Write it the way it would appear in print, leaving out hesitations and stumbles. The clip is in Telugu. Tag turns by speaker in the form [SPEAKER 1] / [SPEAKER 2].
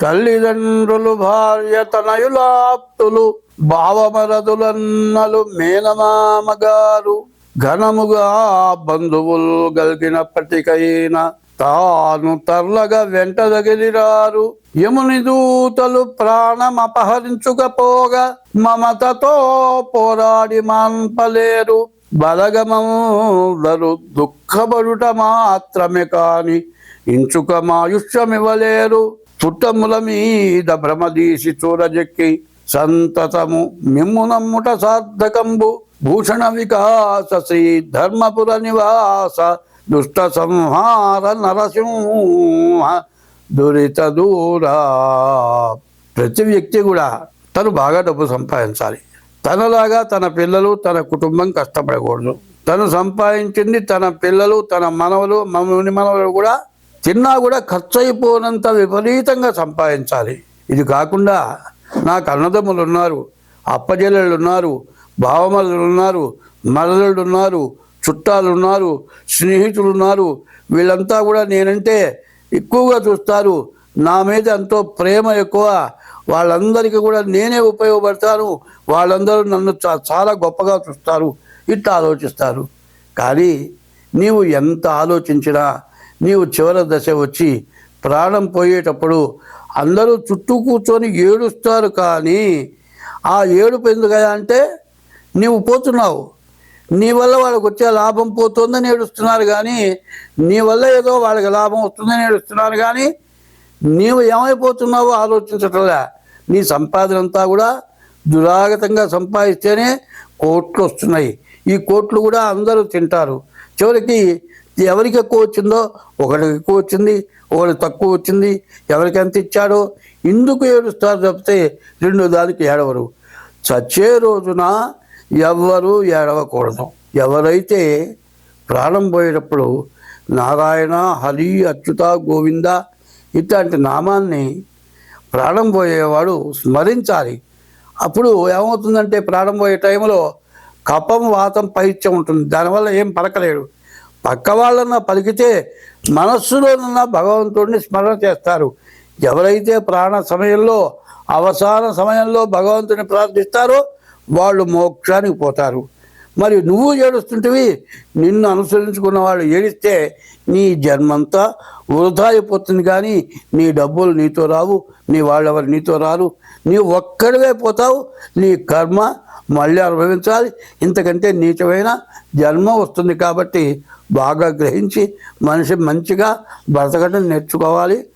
[SPEAKER 1] తల్లిదండ్రులు భార్య తనయులాప్తులు భావమరదులన్నలు మేనమామగారు ఘనముగా బంధువులు గల్గినప్పటికైనా తాను తర్లగా వెంటదగిలిరారు. యముని దూతలు ప్రాణమపహరించుకపోగా మమతతో పోరాడి మాన్పలేరు. బలగమందరు దుఃఖపడుట మాత్రమే కాని ఇంచుక మాయుష్యమివ్వలేరు. చుట్టముల మీద భ్రమదీసి చూరజెక్కి సంతతము మిమ్ము నమ్ముట సార్థకంబు. భూషణ వికాస శ్రీ ధర్మపుర నివాస దుష్ట సంహార నరసింహ దురిత దూరా. ప్రతి వ్యక్తి కూడా తను బాగా డబ్బు సంపాదించాలి. తనలాగా తన పిల్లలు తన కుటుంబం కష్టపడకూడదు. తను సంపాదించింది తన పిల్లలు తన మనవలు మనవలు కూడా తిన్నా కూడా ఖర్చు అయిపోనంత విపరీతంగా సంపాదించాలి. ఇది కాకుండా నాకు అన్నదమ్ములు ఉన్నారు, అప్పజెల్లెళ్ళు ఉన్నారు, బావమరుదులు ఉన్నారు, మరదళ్ళు ఉన్నారు, చుట్టాలు ఉన్నారు, స్నేహితులు ఉన్నారు. వీళ్ళంతా కూడా నేనంటే ఎక్కువగా చూస్తారు. నా మీద ఎంతో ప్రేమ ఎక్కువ. వాళ్ళందరికీ కూడా నేనే ఉపయోగపడతాను. వాళ్ళందరూ నన్ను చాలా గొప్పగా చూస్తారు. ఇట్లా ఆలోచిస్తారు. కానీ నీవు ఎంత ఆలోచించినా నీవు చివరి దశ వచ్చి ప్రాణం పోయేటప్పుడు అందరూ చుట్టూ కూర్చొని ఏడుస్తారు. కానీ ఆ ఏడుపు ఎందుకయ్యా అంటే నీవు పోతున్నావు. నీ వల్ల వాళ్ళకి వచ్చే లాభం పోతుందని ఏడుస్తున్నారు. కానీ నీ వల్ల ఏదో వాళ్ళకి లాభం వస్తుందని ఏడుస్తున్నారు. కానీ నీవు ఏమైపోతున్నావో ఆలోచించట్లే. నీ సంపాదన అంతా కూడా దురాగతంగా సంపాదిస్తేనే కోట్లు వస్తున్నాయి. ఈ కోట్లు కూడా అందరూ తింటారు. చివరికి ఎవరికి ఎక్కువ వచ్చిందో ఒకరికి ఎక్కువ వచ్చింది, ఒకటి తక్కువ వచ్చింది, ఎవరికి ఎంత ఇచ్చాడో ఇందుకు ఏడుస్తారు తప్పితే రెండో దానికి ఏడవరు. చచ్చే రోజున ఎవ్వరూ ఏడవకూడదు. ఎవరైతే ప్రాణం పోయేటప్పుడు నారాయణ, హరి, అచ్యుత, గోవింద ఇట్లాంటి నామాన్ని ప్రాణం పోయేవాడు స్మరించాలి. అప్పుడు ఏమవుతుందంటే ప్రాణం పోయే టైంలో కపం, వాతం, పైత్యం ఉంటుంది. దానివల్ల ఏం పలకలేడు. పక్క వాళ్ళన్నా పలికితే మనస్సులోనన్నా భగవంతుడిని స్మరణ చేస్తారు. ఎవరైతే ప్రాణ సమయంలో అవసాన సమయంలో భగవంతుని ప్రార్థిస్తారో వాళ్ళు మోక్షానికి పోతారు. మరి నువ్వు ఏడుస్తుంటివి, నిన్ను అనుసరించుకున్న వాళ్ళు ఏడిస్తే నీ జన్మంతా వృధా అయిపోతుంది. కానీ నీ డబ్బులు నీతో రావు, నీ వాళ్ళెవరు నీతో రారు. నీవు ఒక్కడివే పోతావు. నీ కర్మ మళ్ళీ అనుభవించాలి. ఇంతకంటే నీచమైన జన్మ వస్తుంది. కాబట్టి బాగా గ్రహించి మనిషి మంచిగా బ్రతకడం నేర్చుకోవాలి.